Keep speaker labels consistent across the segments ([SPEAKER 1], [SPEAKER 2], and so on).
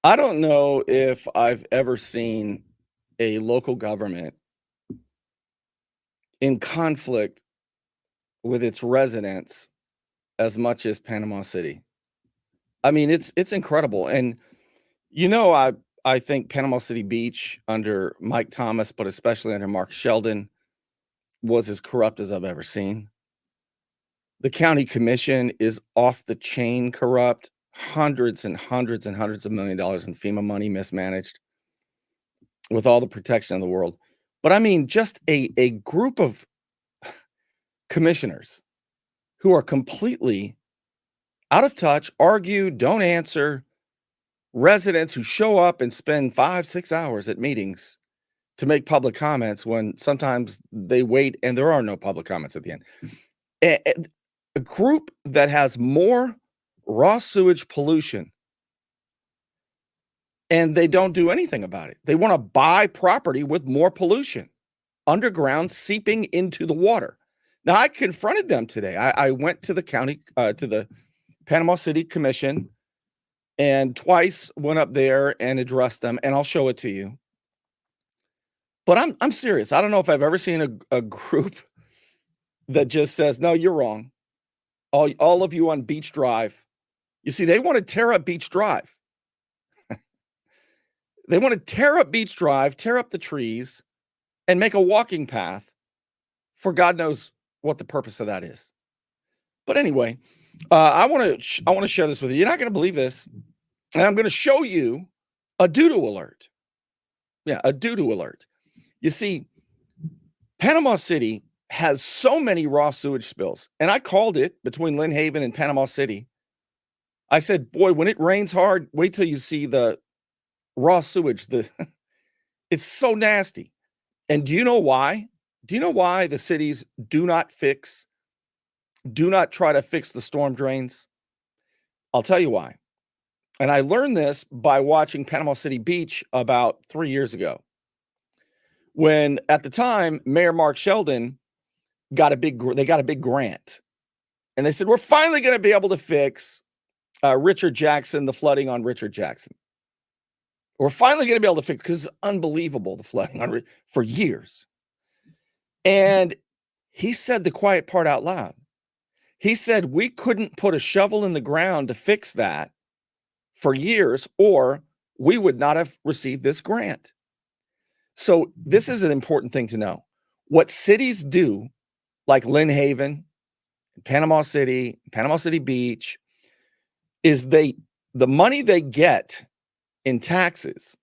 [SPEAKER 1] I don't know if I've ever seen a local government in conflict with its residents as much as Panama City. I mean, it's incredible. And you know, I think Panama City Beach under Mike Thomas, but especially under Mark Sheldon, was as corrupt as I've ever seen. The county commission is off the chain corrupt, hundreds and hundreds and hundreds of $1 million in FEMA money mismanaged with all the protection in the world. But I mean, just a group of commissioners who are completely out of touch, argue, don't answer, residents who show up and spend 5, 6 hours at meetings to make public comments when sometimes they wait and there are no public comments at the end. A group that has more raw sewage pollution and they don't do anything about it. They want to buy property with more pollution underground seeping into the water. Now, I confronted them today. I went to the county, to the Panama City Commission, and twice went up there and addressed them, and I'll show it to you. But I'm serious. I don't know if I've ever seen a group that just says, "No, you're wrong." All of you on Beach Drive. You see, they want to tear up Beach Drive. They want to tear up Beach Drive, tear up the trees, and make a walking path for God knows what the purpose of that is. But anyway, I want to share this with you. You're not going to believe this, and I'm going to show you a doo-doo alert. Yeah, a doo-doo alert. You see, Panama City has so many raw sewage spills, and I called it between Lynn Haven and Panama City. I said, boy, when it rains hard, wait till you see the raw sewage. It's so nasty. And do you know why? Do you know why the cities do not try to fix the storm drains? I'll tell you why. And I learned this by watching Panama City Beach about 3 years ago. When at the time, Mayor Mark Sheldon got a big grant. And they said, we're finally going to be able to fix Richard Jackson, the flooding on Richard Jackson. We're finally going to be able to fix, because it's unbelievable, the flooding on for years. And he said the quiet part out loud. He said, we couldn't put a shovel in the ground to fix that for years, or we would not have received this grant. So this is an important thing to know. What cities do, like Lynn Haven, Panama City Beach, is the money they get in taxes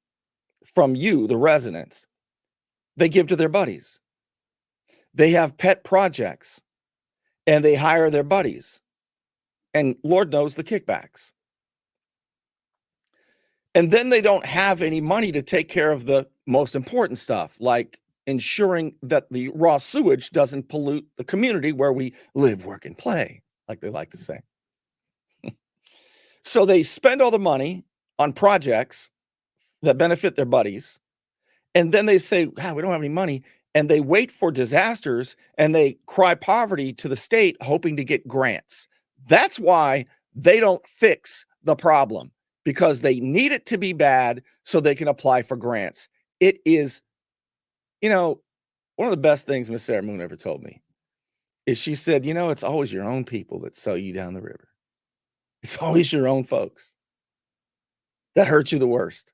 [SPEAKER 1] from you, the residents, they give to their buddies. They have pet projects and they hire their buddies, and Lord knows the kickbacks. And then they don't have any money to take care of the most important stuff, like ensuring that the raw sewage doesn't pollute the community where we live, work, and play, like they like to say. So they spend all the money on projects that benefit their buddies, and then they say, God, we don't have any money, and they wait for disasters, and they cry poverty to the state, hoping to get grants. That's why they don't fix the problem, because they need it to be bad so they can apply for grants. It is, one of the best things Miss Sarah Moon ever told me is she said, it's always your own people that sell you down the river. It's always your own folks that hurt you the worst.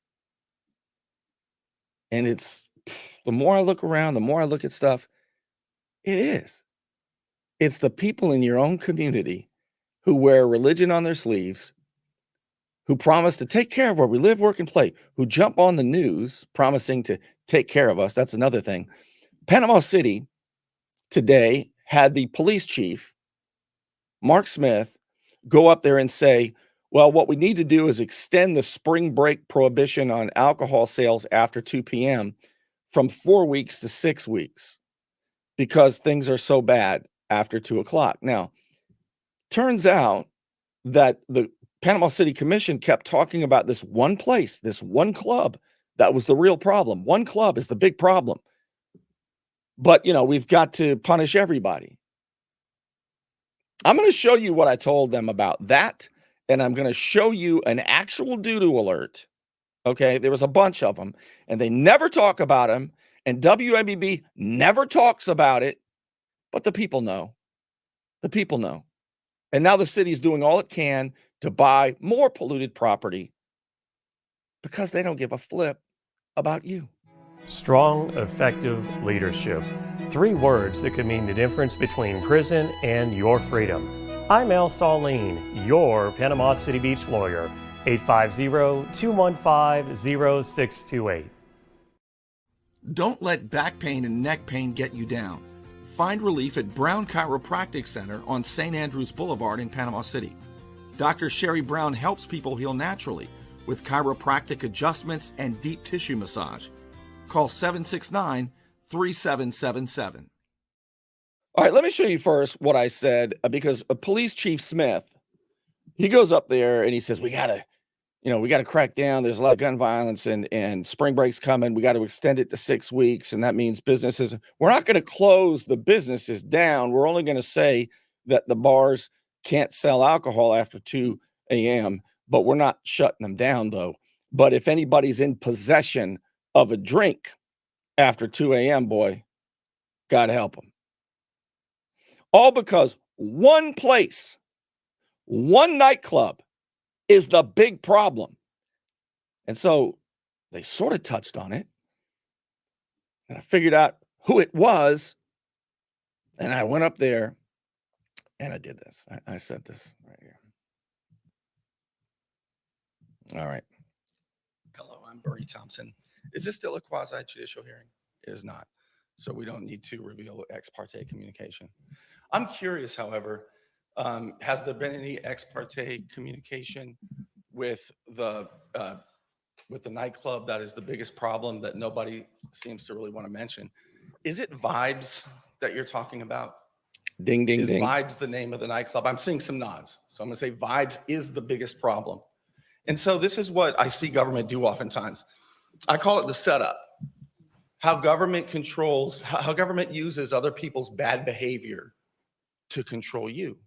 [SPEAKER 1] And it's, the more I look around, the more I look at stuff, it is. It's the people in your own community who wear religion on their sleeves, who promise to take care of where we live, work, and play, who jump on the news promising to take care of us. That's another thing. Panama City today had the police chief, Mark Smith, go up there and say, well, what we need to do is extend the spring break prohibition on alcohol sales after 2 p.m. from 4 weeks to 6 weeks because things are so bad after 2 o'clock. Now, turns out that the Panama City Commission kept talking about this one place, this one club that was the real problem. One club is the big problem. But, we've got to punish everybody. I'm going to show you what I told them about that, and I'm going to show you an actual doo-doo alert Okay, there was a bunch of them, and they never talk about them, and WMBB never talks about it, but the people know. The people know. And now the city is doing all it can to buy more polluted property because they don't give a flip about you.
[SPEAKER 2] Strong, effective leadership. 3 words that could mean the difference between prison and your freedom. I'm Al Saulene, your Panama City Beach lawyer. 850-215-0628.
[SPEAKER 1] Don't let back pain and neck pain get you down. Find relief at Brown Chiropractic Center on St. Andrews Boulevard in Panama City. Dr. Sherry Brown helps people heal naturally with chiropractic adjustments and deep tissue massage. Call 769-3777. All right, let me show you first what I said, because Police Chief Smith, he goes up there and he says, we got to crack down. There's a lot of gun violence and spring break's coming. We got to extend it to 6 weeks. And that means businesses, we're not going to close the businesses down. We're only going to say that the bars can't sell alcohol after 2 a.m., but we're not shutting them down though. But if anybody's in possession of a drink after 2 a.m., boy, God help them. All because one place, one nightclub is the big problem. And so they sort of touched on it. And I figured out who it was. And I went up there and I did this. I sent this right here. All right. Hello, I'm Bernie Thompson. Is this still a quasi-judicial hearing? It is not. So we don't need to reveal ex parte communication. I'm curious, however, has there been any ex parte communication with the nightclub that is the biggest problem that nobody seems to really want to mention? Is it Vibes that you're talking about? Ding, ding, ding. Is Vibes the name of the nightclub? I'm seeing some nods. So I'm going to say Vibes is the biggest problem. And so this is what I see government do oftentimes. I call it the setup. How government controls, how government uses other people's bad behavior to control you.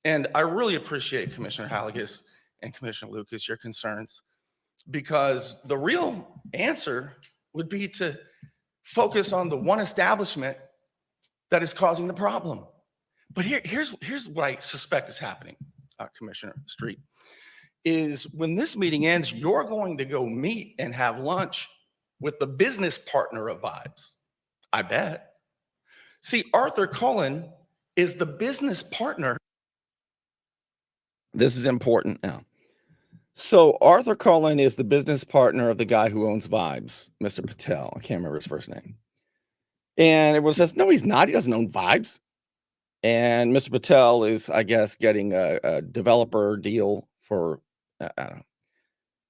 [SPEAKER 1] And I really appreciate Commissioner Halligus and Commissioner Lucas, your concerns, because the real answer would be to focus on the one establishment that is causing the problem. But here's what I suspect is happening, Commissioner Street, is when this meeting ends, you're going to go meet and have lunch with the business partner of Vibes. I bet. See, Arthur Cullen is the business partner. This is important now. So Arthur Cullen is the business partner of the guy who owns Vibes, Mr. Patel. I can't remember his first name. And everyone says, no, he's not. He doesn't own Vibes. And Mr. Patel is, I guess, getting a developer deal for, I don't know.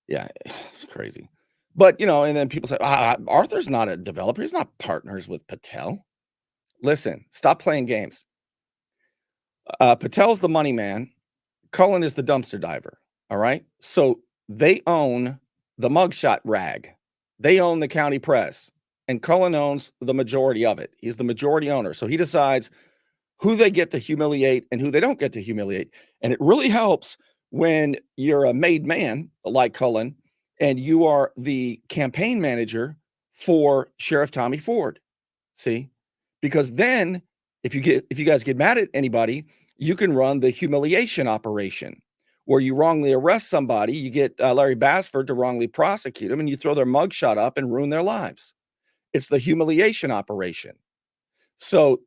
[SPEAKER 1] Yeah, it's crazy. But, and then people say, Arthur's not a developer. He's not partners with Patel. Listen, stop playing games. Patel's the money man. Cullen is the dumpster diver. All right. So they own the mugshot rag. They own the county press. And Cullen owns the majority of it. He's the majority owner. So he decides who they get to humiliate and who they don't get to humiliate. And it really helps when you're a made man like Cullen and you are the campaign manager for Sheriff Tommy Ford. See? Because then if you guys get mad at anybody, you can run the humiliation operation where you wrongly arrest somebody. You get Larry Bassford to wrongly prosecute them and you throw their mugshot up and ruin their lives. It's the humiliation operation. So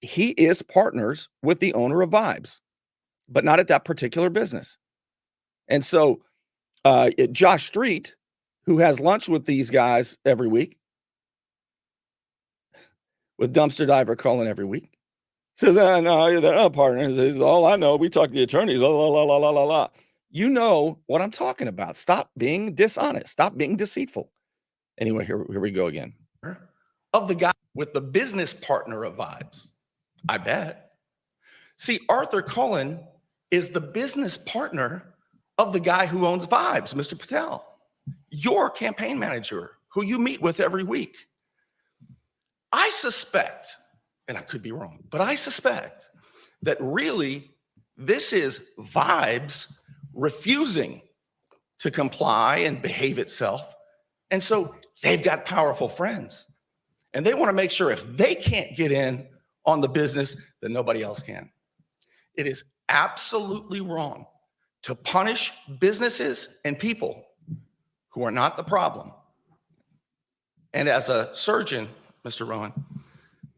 [SPEAKER 1] he is partners with the owner of Vibes, but not at that particular business. And so Josh Street, who has lunch with these guys every week, with dumpster diver Cullen every week, says, no, they're not partners. This is all I know. We talk to the attorneys. La, la, la, la, la, la, la. You know what I'm talking about. Stop being dishonest. Stop being deceitful. Anyway, here we go again. Of the guy with the business partner of Vibes. I bet. See, Arthur Cullen is the business partner of the guy who owns Vibes, Mr. Patel, your campaign manager, who you meet with every week. I suspect, and I could be wrong, but I suspect that really this is Vibes refusing to comply and behave itself. And so they've got powerful friends. And they want to make sure if they can't get in on the business, then nobody else can. It is absolutely wrong to punish businesses and people who are not the problem. And as a surgeon, Mr. Rowan,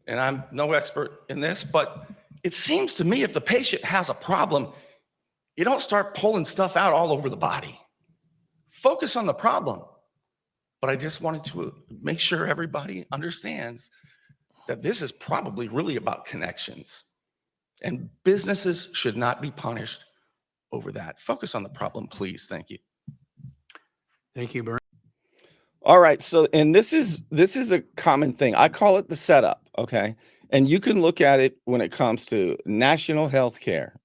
[SPEAKER 1] and I'm no expert in this, but it seems to me if the patient has a problem, you don't start pulling stuff out all over the body. Focus on the problem. But I just wanted to make sure everybody understands that this is probably really about connections. And businesses should not be punished over that. Focus on the problem, please. Thank you.
[SPEAKER 3] Thank you, Bernie.
[SPEAKER 1] All right. So, and this is a common thing. I call it the setup. Okay. And you can look at it when it comes to national health care,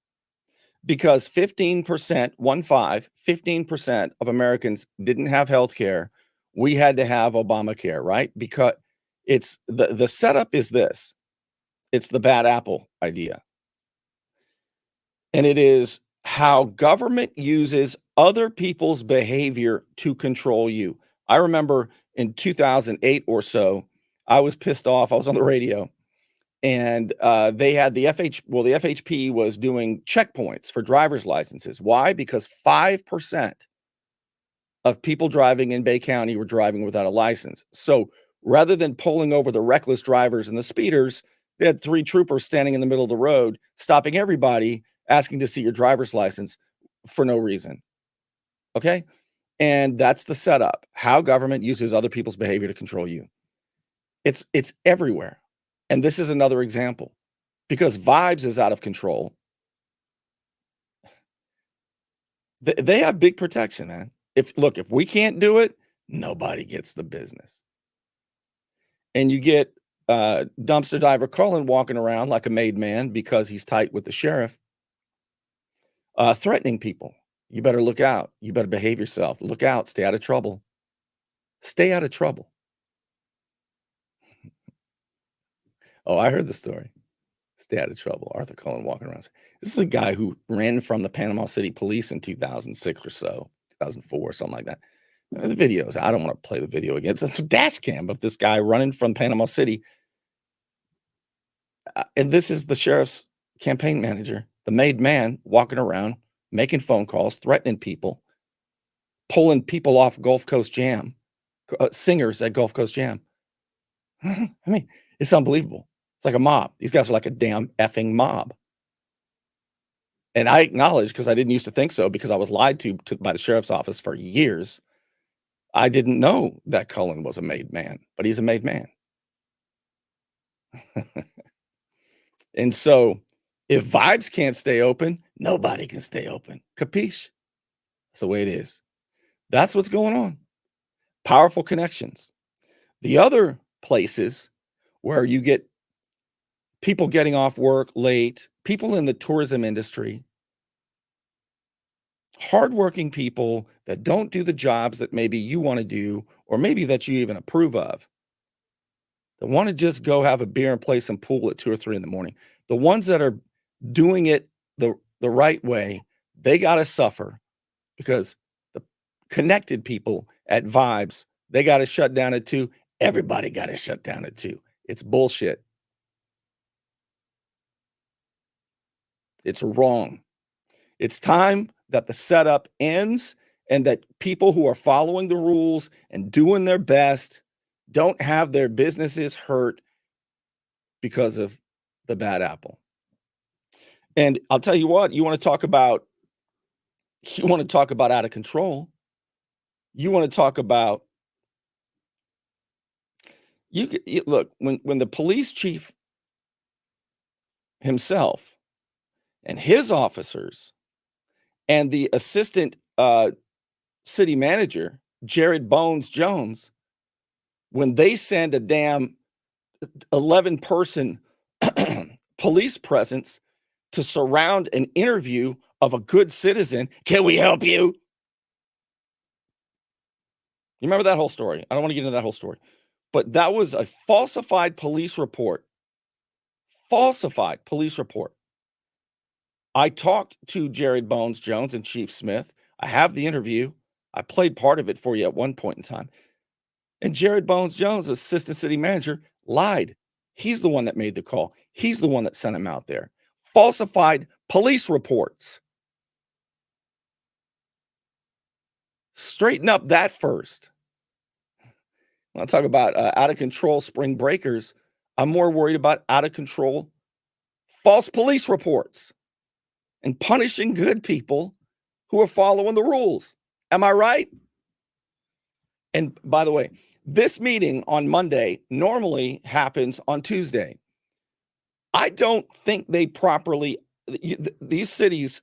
[SPEAKER 1] because 15%, 15% of Americans didn't have health care. We had to have Obamacare, right? Because it's the setup is this. It's the bad apple idea. And it is how government uses other people's behavior to control you. I remember in 2008 or so, I was pissed off. I was on the radio, and they had the FHP was doing checkpoints for driver's licenses. Why? Because 5% of people driving in Bay County were driving without a license. So rather than pulling over the reckless drivers and the speeders, they had 3 troopers standing in the middle of the road, stopping everybody, asking to see your driver's license for no reason. Okay? And that's the setup, how government uses other people's behavior to control you. It's everywhere. And this is another example, because Vibes is out of control. They have big protection, man. If we can't do it, nobody gets the business. And you get dumpster diver Cullen walking around like a made man because he's tight with the sheriff, threatening people. You better look out. You better behave yourself. Look out. Stay out of trouble. Stay out of trouble. Oh, I heard the story. Stay out of trouble. Arthur Cullen walking around. This is a guy who ran from the Panama City Police in 2006 or so, 2004, something like that. The videos, I don't want to play the video again. It's a dash cam of this guy running from Panama City. And this is the sheriff's campaign manager, the made man, walking around, making phone calls, threatening people, pulling people off Gulf Coast Jam, singers at Gulf Coast Jam. I mean, it's unbelievable. It's like a mob. These guys are like a damn effing mob. And I acknowledge, because I didn't used to think so, because I was lied to by the sheriff's office for years. I didn't know that Cullen was a made man, but he's a made man. And so if Vibes can't stay open, nobody can stay open. Capiche? That's the way it is. That's what's going on. Powerful connections. The other places where you get people getting off work late, people in the tourism industry, hardworking people that don't do the jobs that maybe you want to do, or maybe that you even approve of, that want to just go have a beer and play some pool at 2 or 3 in the morning. The ones that are doing it the right way, they got to suffer, because the connected people at Vibes, they got to shut down at 2. Everybody got to shut down at 2. It's bullshit. It's wrong. It's time that the setup ends, and that people who are following the rules and doing their best don't have their businesses hurt because of the bad apple. And I'll tell you what, you want to talk about out of control. You want to talk about, look, when the police chief himself and his officers and the assistant city manager, Jared Bones Jones, when they send a damn 11-person police presence to surround an interview of a good citizen, can we help you? You remember that whole story? I don't want to get into that whole story, but that was a falsified police report. Falsified police report. I talked to Jared Bones Jones and Chief Smith. I have the interview. I played part of it for you at one point in time. And Jared Bones Jones, assistant city manager, lied. He's the one that made the call. He's the one that sent him out there. Falsified police reports. Straighten up that first. When I talk about out of control spring breakers, I'm more worried about out of control false police reports and punishing good people who are following the rules. Am I right? And by the way, this meeting on Monday normally happens on Tuesday. I don't think they properly, these cities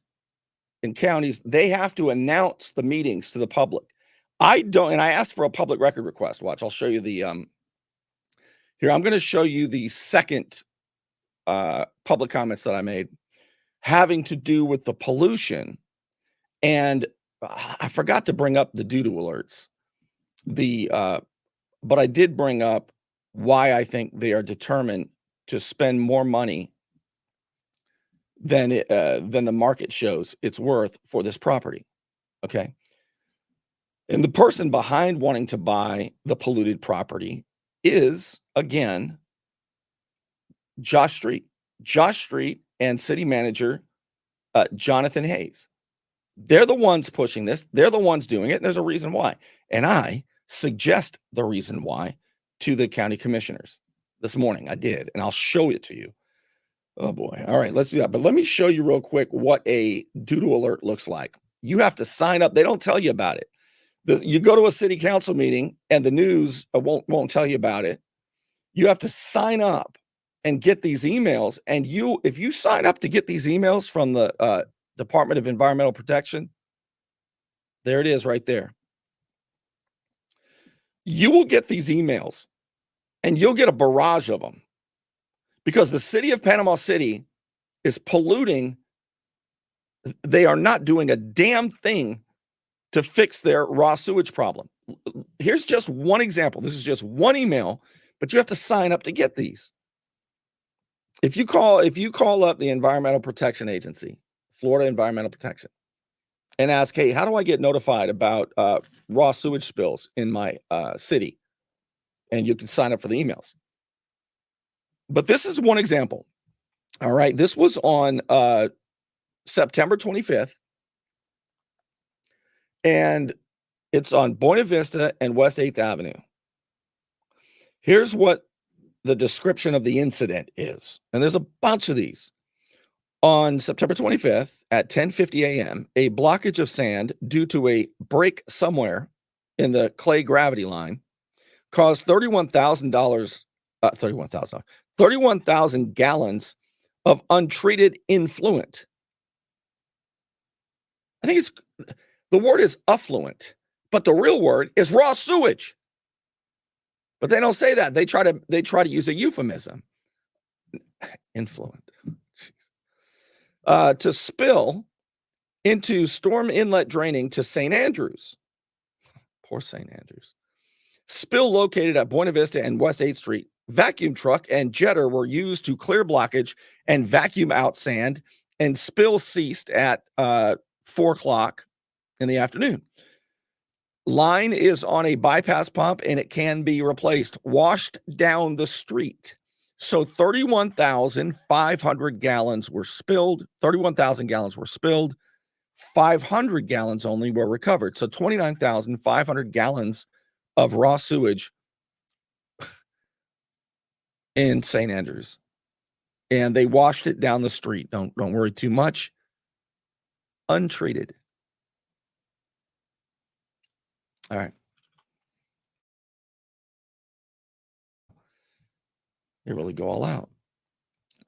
[SPEAKER 1] and counties, they have to announce the meetings to the public. I don't, and I asked for a public record request. Watch, I'll show you the, here, I'm going to show you the second public comments that I made having to do with the pollution. And I forgot to bring up the doo-doo alerts. But I did bring up why I think they are determined to spend more money than the market shows it's worth for this property. Okay. And the person behind wanting to buy the polluted property is, again, Josh Street. Josh Street and city manager Jonathan Hayes. They're the ones pushing this. They're the ones doing it. And there's a reason why. And I suggest the reason why to the county commissioners this morning. I did, and I'll show it to you. Oh boy. All right, let's do that. But let me show you real quick what a doo-doo alert looks like. You have to sign up. They don't tell you about it. You go to a city council meeting and the news won't tell you about it. You have to sign up and get these emails. And if you sign up to get these emails from the Department of Environmental Protection, there it is right there. You will get these emails and you'll get a barrage of them because the city of Panama City is polluting. They are not doing a damn thing to fix their raw sewage problem. Here's just one example. This is just one email, but you have to sign up to get these. If you call up the Environmental Protection Agency, Florida Environmental Protection, and ask, hey, how do I get notified about raw sewage spills in my city? And you can sign up for the emails. But this is one example. All right. This was on September 25th. And it's on Buena Vista and West 8th Avenue. Here's what the description of the incident is. And there's a bunch of these. On September 25th at 10:50 a.m., a blockage of sand due to a break somewhere in the clay gravity line caused 31,000 gallons of untreated influent. I think the word is effluent, but the real word is raw sewage. But they don't say that. They try to use a euphemism. Influent. To spill into storm inlet draining to St. Andrews. Poor St. Andrews. Spill located at Buena Vista and West 8th Street. Vacuum truck and jetter were used to clear blockage and vacuum out sand, and spill ceased at 4 o'clock in the afternoon. Line is on a bypass pump and it can be replaced. Washed down the street. So 31,500 gallons were spilled. 31,000 gallons were spilled. 500 gallons only were recovered. So 29,500 gallons of raw sewage in St. Andrews. And they washed it down the street. Don't worry too much. Untreated. All right. They really go all out.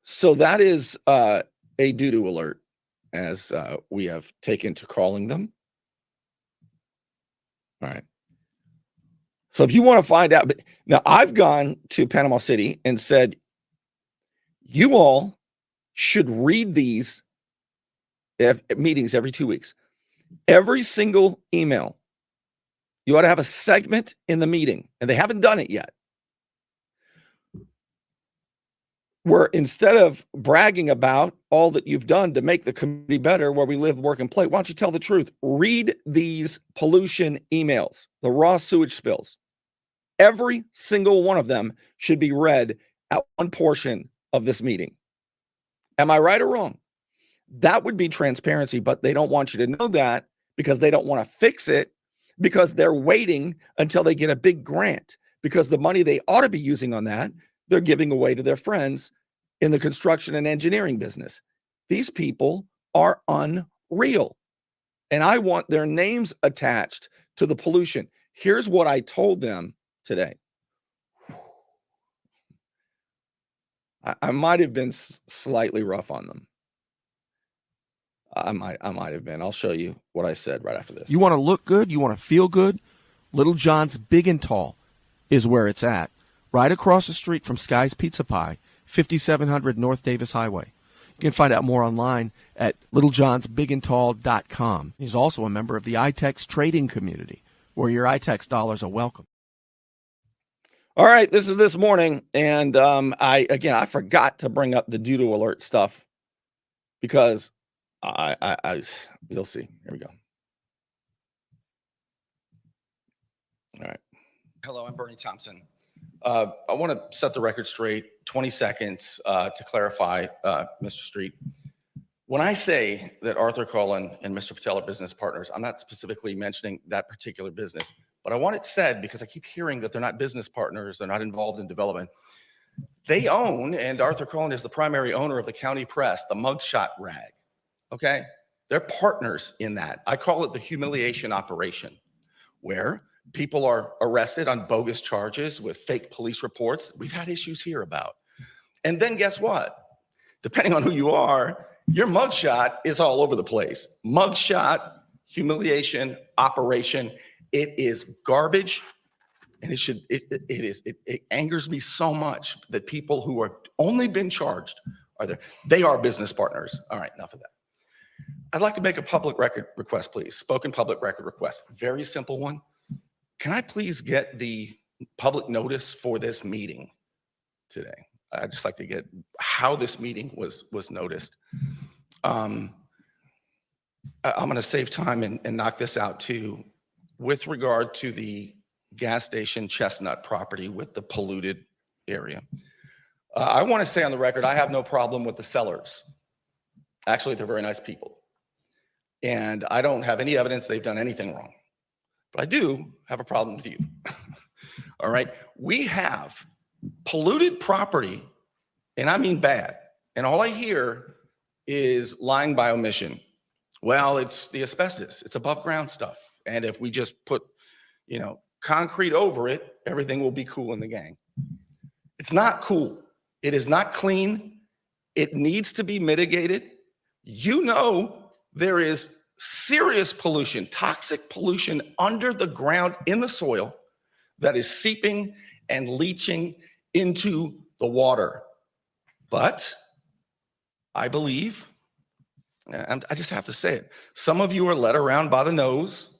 [SPEAKER 1] So that is a doo-doo alert, as we have taken to calling them. All right. So if you want to find out, now I've gone to Panama City and said, you all should read these meetings every 2 weeks. Every single email. You ought to have a segment in the meeting, and they haven't done it yet. where instead of bragging about all that you've done to make the community better where we live, work, and play, why don't you tell the truth? Read these pollution emails, the raw sewage spills. Every single one of them should be read at one portion of this meeting. Am I right or wrong? That would be transparency, but they don't want you to know that because they don't want to fix it, because they're waiting until they get a big grant, because the money they ought to be using on that, they're giving away to their friends in the construction and engineering business. These people are unreal. And I want their names attached to the pollution. Here's what I told them today. I might have been slightly rough on them. I might have been. I'll show you what I said right after this.
[SPEAKER 4] You want to look good? You want to feel good? Little John's Big and Tall is where it's at. Right across the street from Sky's Pizza Pie, 5700 North Davis Highway. You can find out more online at littlejohnsbigandtall.com. He's also a member of the iTex trading community, where your iTex dollars are welcome.
[SPEAKER 1] All right, this is this morning, and I forgot to bring up the doo-doo alert stuff because you'll see. Here we go. All right. Hello, I'm Bernie Thompson. I want to set the record straight, 20 seconds to clarify, Mr. Street. When I say that Arthur Cullen and Mr. Patel are business partners, I'm not specifically mentioning that particular business, but I want it said because I keep hearing that they're not business partners, they're not involved in development. They own, and Arthur Cullen is the primary owner of the county press, the mugshot rag, okay? They're partners in that. I call it the humiliation operation, where people are arrested on bogus charges with fake police reports. We've had issues here about. And then guess what? Depending on who you are, your mugshot is all over the place. Mugshot, humiliation, operation. It is garbage. And it angers me so much that people who are only been charged are there. They are business partners. All right, enough of that. I'd like to make a public record request, please. Spoken public record request. Very simple one. Can I please get the public notice for this meeting today? I'd just like to get how this meeting was noticed. I'm going to save time and knock this out too. With regard to the gas station Chestnut property with the polluted area, I want to say on the record, I have no problem with the sellers. Actually, they're very nice people. And I don't have any evidence they've done anything wrong. But I do have a problem with you. All right. We have polluted property, and I mean bad. And all I hear is lying by omission. Well, it's the asbestos. It's above ground stuff. And if we just put, concrete over it, everything will be cool in the gang. It's not cool. It is not clean. It needs to be mitigated. There is serious pollution, toxic pollution under the ground in the soil that is seeping and leaching into the water. But I believe, and I just have to say it, some of you are led around by the nose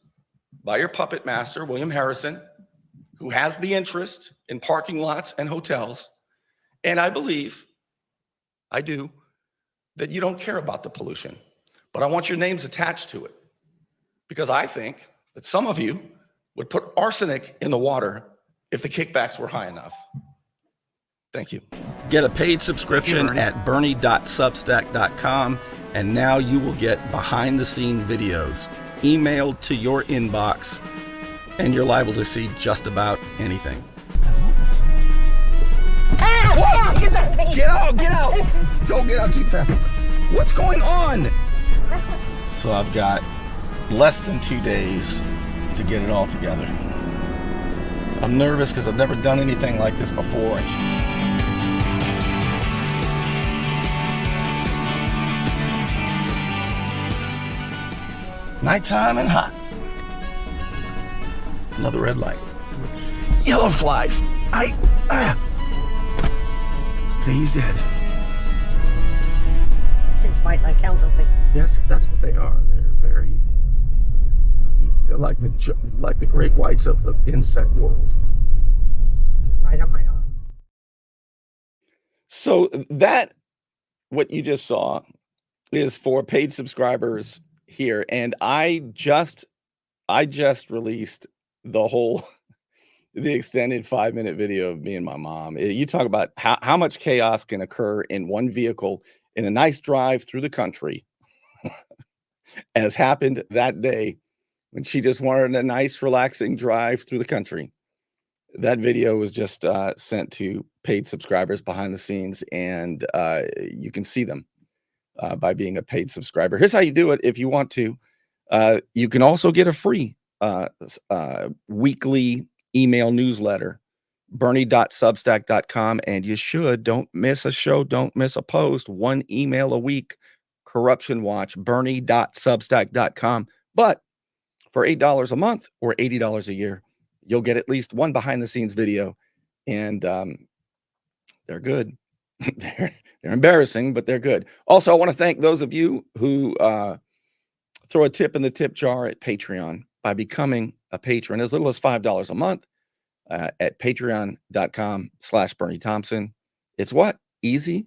[SPEAKER 1] by your puppet master, William Harrison, who has the interest in parking lots and hotels. And I believe, I do, that you don't care about the pollution. But I want your names attached to it because I think that some of you would put arsenic in the water if the kickbacks were high enough. Thank you. Get a paid subscription at bernie.substack.com, and now you will get behind-the-scene videos emailed to your inbox, and you're liable to see just about anything.
[SPEAKER 5] Ah! Get out!
[SPEAKER 1] Get out! Get out! Go get out, keep that. What's going on? So I've got less than 2 days to get it all together. I'm nervous because I've never done anything like this before. Nighttime and hot. Another red light. Yellow flies. Okay, he's dead.
[SPEAKER 5] Since White Light Council thing.
[SPEAKER 1] Yes, that's what they are. They're like the great whites of the insect world.
[SPEAKER 5] Right on my arm.
[SPEAKER 1] So that what you just saw is for paid subscribers here, and I just released the whole the extended 5-minute video of me and my mom. You talk about how much chaos can occur in one vehicle in a nice drive through the country, as happened that day when she just wanted a nice, relaxing drive through the country. That video was just sent to paid subscribers behind the scenes, and you can see them by being a paid subscriber. Here's how you do it if you want to. You can also get a free weekly email newsletter, bernie.substack.com, and you should. Don't miss a show. Don't miss a post. One email a week. Corruption Watch, bernie.substack.com. But for $8 a month or $80 a year, you'll get at least one behind-the-scenes video, and they're good. they're embarrassing, but they're good. Also, I want to thank those of you who throw a tip in the tip jar at Patreon by becoming a patron as little as $5 a month at patreon.com/Bernie Thompson. It's what? Easy,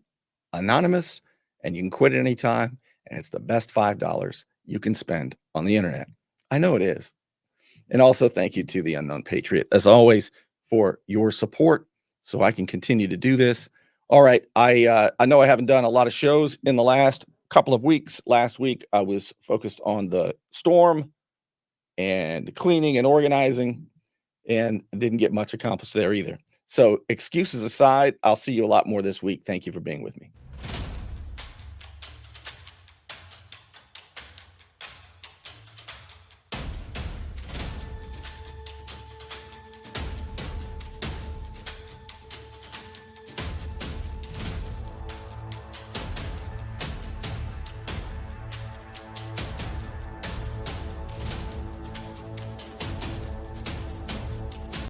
[SPEAKER 1] anonymous, and you can quit at any time, and it's the best $5 you can spend on the internet. I know it is. And also thank you to the Unknown Patriot, as always, for your support so I can continue to do this. All right, I know I haven't done a lot of shows in the last couple of weeks. Last week, I was focused on the storm and cleaning and organizing, and didn't get much accomplished there either. So excuses aside, I'll see you a lot more this week. Thank you for being with me.